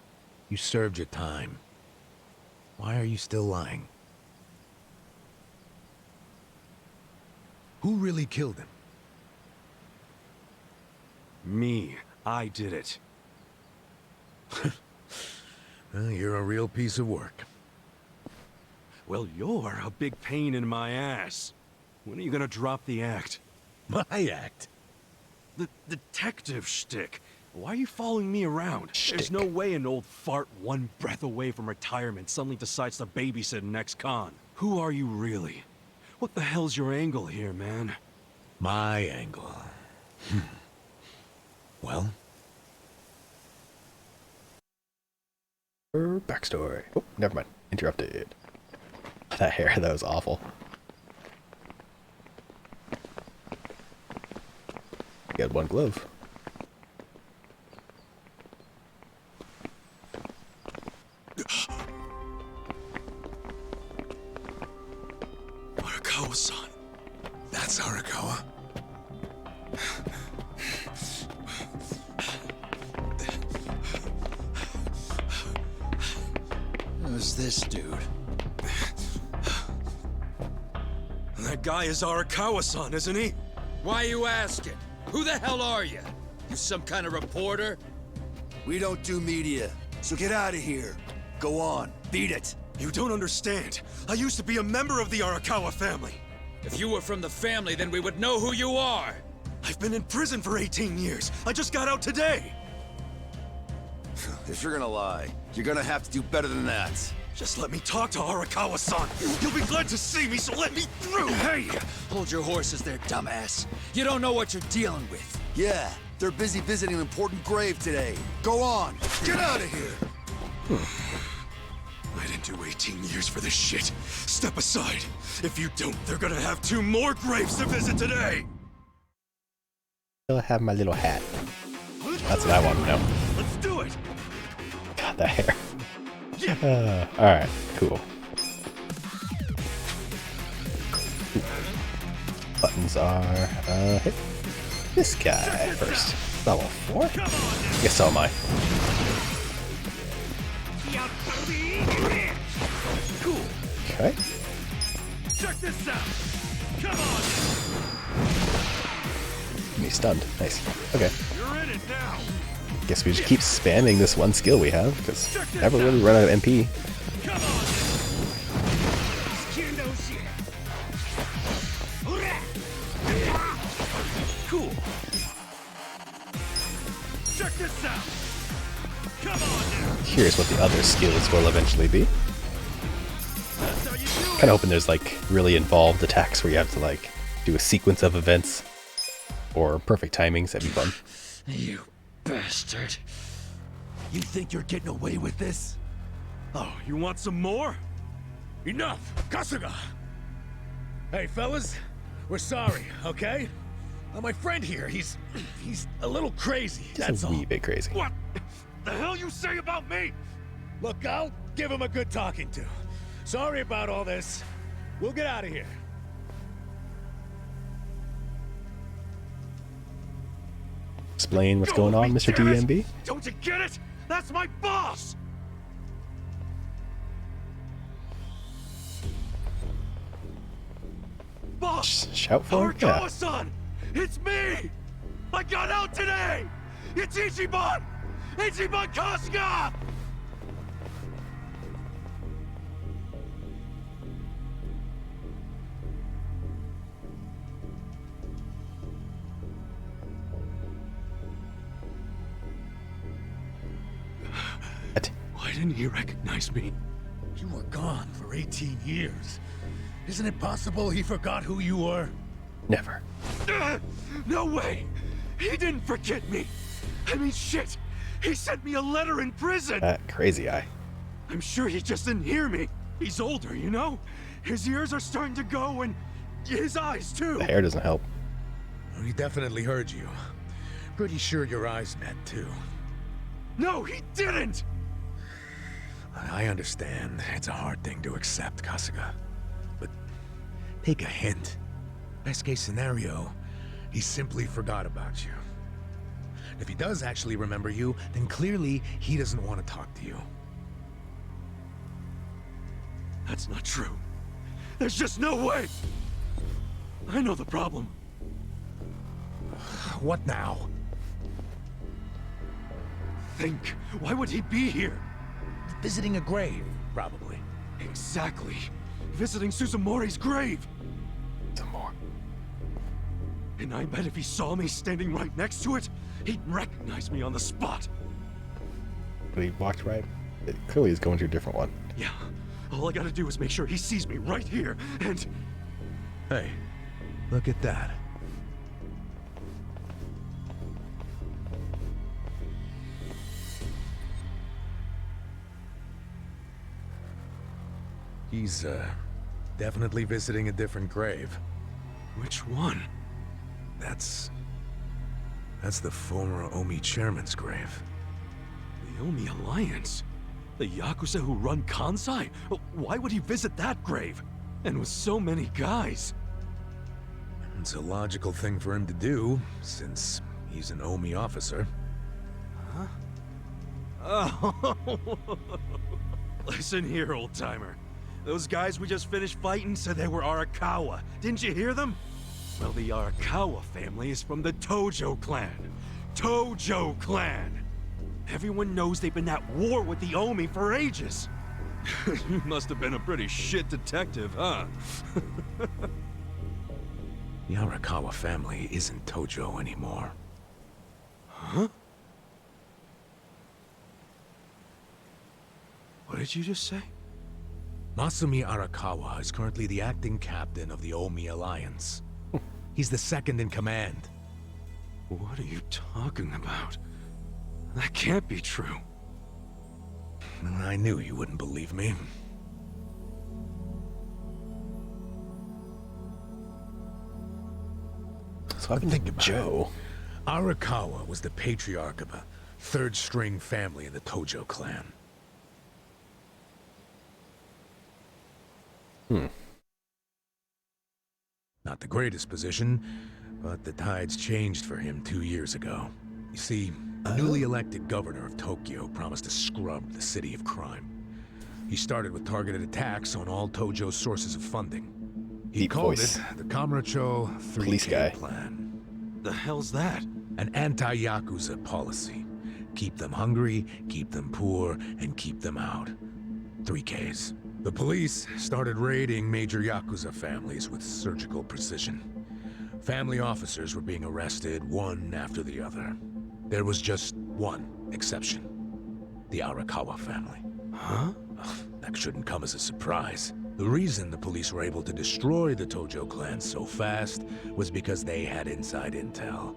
You served your time. Why are you still lying? Who really killed him? Me. I did it. Well, you're a real piece of work. Well, you're a big pain in my ass. When are you gonna drop the act? My act? The detective shtick. Why are you following me around? There's no way an old fart one breath away from retirement suddenly decides to babysit an ex-con. Who are you really? What the hell's your angle here, man? My angle. Well? Backstory. Oh, never mind. Interrupted. That hair, that was awful. You had one glove. Arakawa-san. That's Arakawa. Who's this dude? That guy is Arakawa-san, isn't he? Why are you asking? Who the hell are you? You some kind of reporter? We don't do media, so get out of here. Go on, beat it. You don't understand. I used to be a member of the Arakawa family. If you were from the family, then we would know who you are. I've been in prison for 18 years. I just got out today. If you're gonna lie, you're gonna have to do better than that. Just let me talk to Arakawa-san. You'll be glad to see me, so let me through. Hey! Hold your horses there, dumbass. You don't know what you're dealing with. Yeah, they're busy visiting an important grave today. Go on, get out of here. I didn't do 18 years for this shit. Step aside. If you don't, they're gonna have 2 more graves to visit today. I'll have my little hat. That's what I want to know. Let's do it. God, that hair. Alright, cool. Buttons are, hit this guy first. Level 4? I guess so am I. Cool. Okay. Check this out. Come on. He's stunned. Nice. Okay. You're in it now. Guess we just keep spamming this one skill we have, because never really run out of MP. Come on. Cool. Check this out. Come on now. Curious what the other skills will eventually be. Kind of hoping there's like really involved attacks where you have to like do a sequence of events or perfect timings. That'd be fun. You bastard. You think you're getting away with this? Oh, you want some more? Enough! Kasuga! Hey, fellas. We're sorry, okay? My friend here, he's a little crazy, that's all. Just a wee bit crazy. What the hell you say about me? Look, I'll give him a good talking to. Sorry about all this. We'll get out of here. Explain what's going on, Mr. DMB? Don't you get it? That's my boss! Boss! Shout for him? Yeah. Arakawa-san! It's me! I got out today! It's Ichiban! Ichiban Kasuga! Why didn't he recognize me? You were gone for 18 years. Isn't it possible he forgot who you were? Never. No way! He didn't forget me! I mean, shit! He sent me a letter in prison! That crazy eye. I'm sure he just didn't hear me. He's older, you know? His ears are starting to go, and his eyes, too. The hair doesn't help. He definitely heard you. Pretty sure your eyes met, too. No, he didn't! I understand. It's a hard thing to accept, Kasuga. But take a hint. Best case scenario, he simply forgot about you. If he does actually remember you, then clearly he doesn't want to talk to you. That's not true. There's just no way! I know the problem. What now? Think. Why would he be here? Visiting a grave, probably. Exactly. Visiting Suzumori's grave. Some more. And I bet if he saw me standing right next to it, he'd recognize me on the spot. But he walked right. It clearly is going to a different one. Yeah. All I gotta do is make sure he sees me right here, and... Hey, look at that. He's, definitely visiting a different grave. Which one? That's the former Omi chairman's grave. The Omi Alliance? The Yakuza who run Kansai? Why would he visit that grave? And with so many guys? It's a logical thing for him to do, since he's an Omi officer. Huh? Oh. Listen here, old-timer. Those guys we just finished fighting said they were Arakawa. Didn't you hear them? Well, the Arakawa family is from the Tojo clan. Tojo clan! Everyone knows they've been at war with the Omi for ages. You must have been a pretty shit detective, huh? The Arakawa family isn't Tojo anymore. Huh? What did you just say? Masumi Arakawa is currently the acting captain of the Omi Alliance. He's the second in command. What are you talking about? That can't be true. I knew you wouldn't believe me. So I think Joe. Arakawa was the patriarch of a third-string family in the Tojo clan. Not the greatest position, but the tides changed for him 2 years ago. You see, the newly elected governor of Tokyo promised to scrub the city of crime. He started with targeted attacks on all Tojo's sources of funding. He called it the Kamurocho 3K plan. The hell's that? An anti-Yakuza policy. Keep them hungry, keep them poor, and keep them out. 3Ks. The police started raiding major Yakuza families with surgical precision. Family officers were being arrested one after the other. There was just one exception. The Arakawa family. Huh? That shouldn't come as a surprise. The reason the police were able to destroy the Tojo clan so fast was because they had inside intel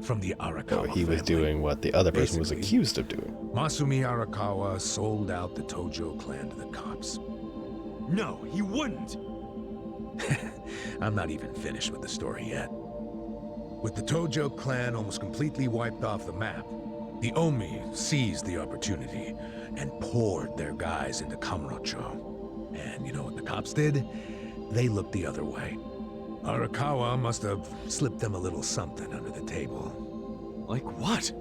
from the Arakawa he was doing what the other person was accused of doing. Masumi Arakawa sold out the Tojo clan to the cops. No, he wouldn't! I'm not even finished with the story yet. With the Tojo clan almost completely wiped off the map, the Omi seized the opportunity and poured their guys into Kamurocho. And you know what the cops did? They looked the other way. Arakawa must have slipped them a little something under the table. Like what?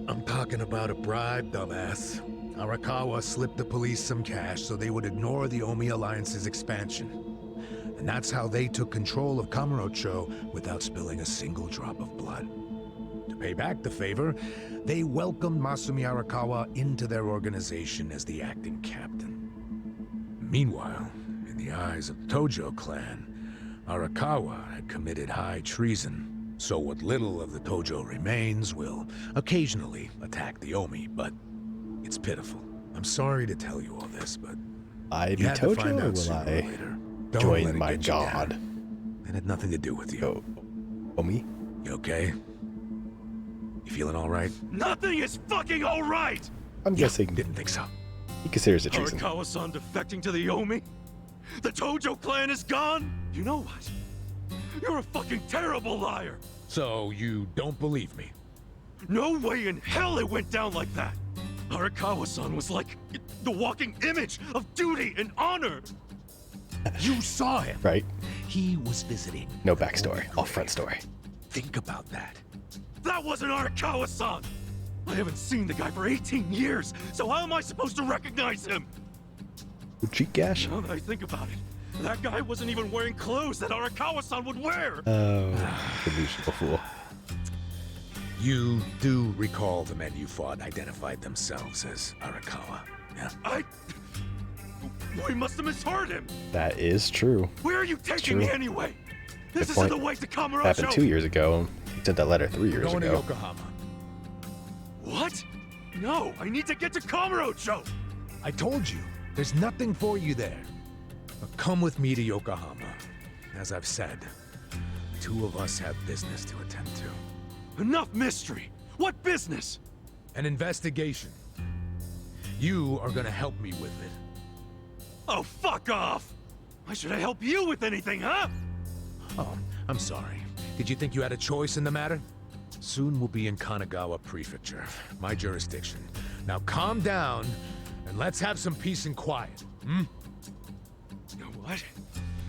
I'm talking about a bribe, dumbass. Arakawa slipped the police some cash so they would ignore the Omi Alliance's expansion. And that's how they took control of Kamurocho without spilling a single drop of blood. To pay back the favor, they welcomed Masumi Arakawa into their organization as the acting captain. Meanwhile, in the eyes of the Tojo clan, Arakawa had committed high treason, so what little of the Tojo remains will occasionally attack the Omi, but it's pitiful. I'm sorry to tell you all this, but I be you had to find Tojo, or out will sooner or I later. Don't let join it my get you god? down. It had nothing to do with you. Omi? You okay? You feeling all right? Nothing is fucking alright! I'm guessing. Didn't think so. He considers it treason. Arakawa-san defecting to the Omi? The Tojo clan is gone? You know what? You're a fucking terrible liar! So, you don't believe me? No way in hell it went down like that! Arakawa-san was like the walking image of duty and honor! You saw him! Right. He was visiting. No backstory, all front story. Think about that. That wasn't Arakawa-san! I haven't seen the guy for 18 years, so how am I supposed to recognize him? Cheek gash? Now that I think about it, that guy wasn't even wearing clothes that Arakawa-san would wear! Oh, delusional fool. You do recall the men you fought identified themselves as Arakawa, yeah? We must have misheard him! That is true. Where are you taking me anyway? This isn't the way to Kamurocho! Happened 2 years ago. He sent that letter 3 years Going ago. to Yokohama. What? No, I need to get to Kamurocho! I told you, there's nothing for you there. But come with me to Yokohama. As I've said, the two of us have business to attend to. Enough mystery! What business? An investigation. You are gonna help me with it. Oh, fuck off! Why should I help you with anything, huh? Oh, I'm sorry. Did you think you had a choice in the matter? Soon we'll be in Kanagawa Prefecture, my jurisdiction. Now calm down, and let's have some peace and quiet, hmm? You know what?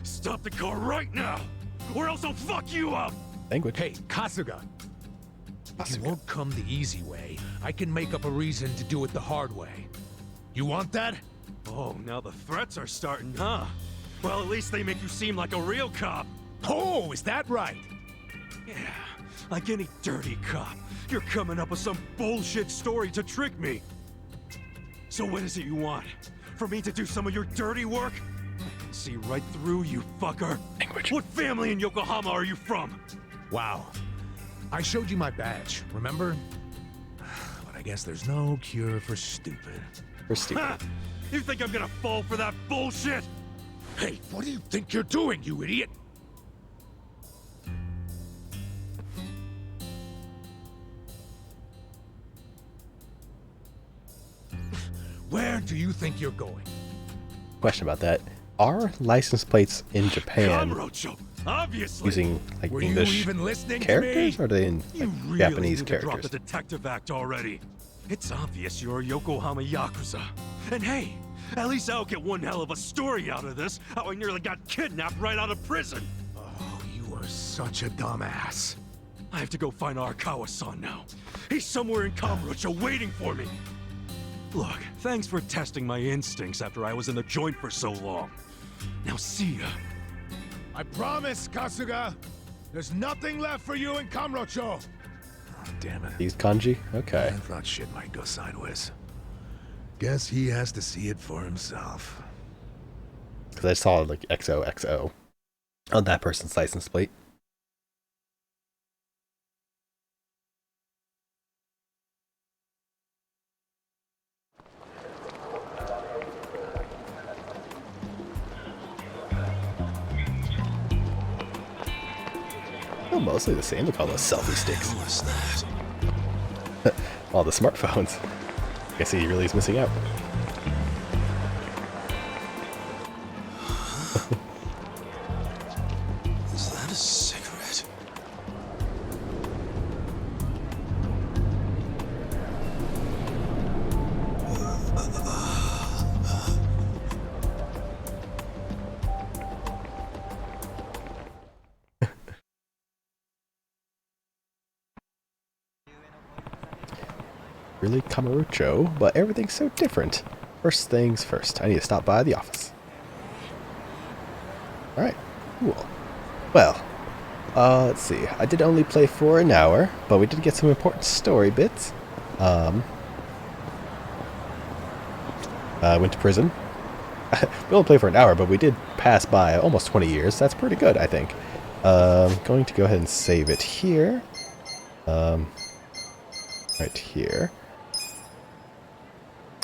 Stop the car right now, or else I'll fuck you up! Language. Hey, Kasuga. If you won't come the easy way, I can make up a reason to do it the hard way. You want that? Oh, now the threats are starting, huh? Well, at least they make you seem like a real cop. Oh, is that right? Yeah, like any dirty cop, you're coming up with some bullshit story to trick me. So what is it you want? For me to do some of your dirty work? See right through you, fucker. Language. What family in Yokohama are you from? Wow. I showed you my badge, remember? But I guess there's no cure for stupid. For stupid. Ha! You think I'm gonna fall for that bullshit? Hey, what do you think you're doing, you idiot? Where do you think you're going? Question about that. Are license plates in Japan obviously. using like Were English you even listening characters, to me? or are they in You like, really Japanese need to drop characters? the detective act already. It's obvious you're a Yokohama Yakuza. And hey, at least I'll get one hell of a story out of this, how I nearly got kidnapped right out of prison. Oh, you are such a dumbass. I have to go find Arakawa-san now. He's somewhere in Kamurocho waiting for me. Look, thanks for testing my instincts after I was in the joint for so long. Now see ya. I promise, Kasuga. There's nothing left for you in Kamurocho. Oh, damn it. These kanji? Okay. I thought shit might go sideways. Guess he has to see it for himself. Because I saw like XOXO on that person's license plate. Oh, mostly the same. Look at all those selfie sticks. What's that? All the smartphones. Guess he really is missing out. Is that a cigarette? Really Kamurocho, but everything's so different. First things first, I need to stop by the office. Alright, cool. Well, let's see. I did only play for an hour, but we did get some important story bits. I went to prison. We only played for an hour, but we did pass by almost 20 years. That's pretty good, I think. Going to go ahead and save it here. Right here.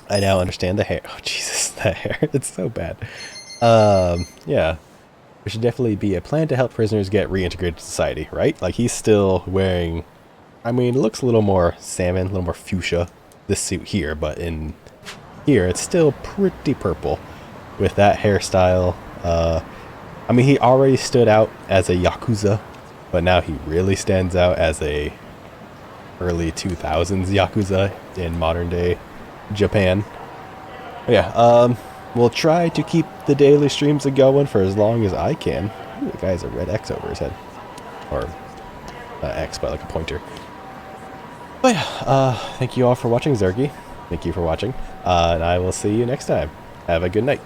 I now understand the hair. Oh, Jesus, that hair. It's so bad. Yeah. There should definitely be a plan to help prisoners get reintegrated to society, right? Like, he's still wearing... I mean, it looks a little more salmon, a little more fuchsia, this suit here, but in here, it's still pretty purple with that hairstyle. I mean, he already stood out as a Yakuza, but now he really stands out as a early 2000s Yakuza in modern day Japan. But yeah, we'll try to keep the daily streams going for as long as I can. Ooh, the guy has a red X over his head. Or X, but like a pointer. But yeah, thank you all for watching, Zergy. Thank you for watching, and I will see you next time. Have a good night.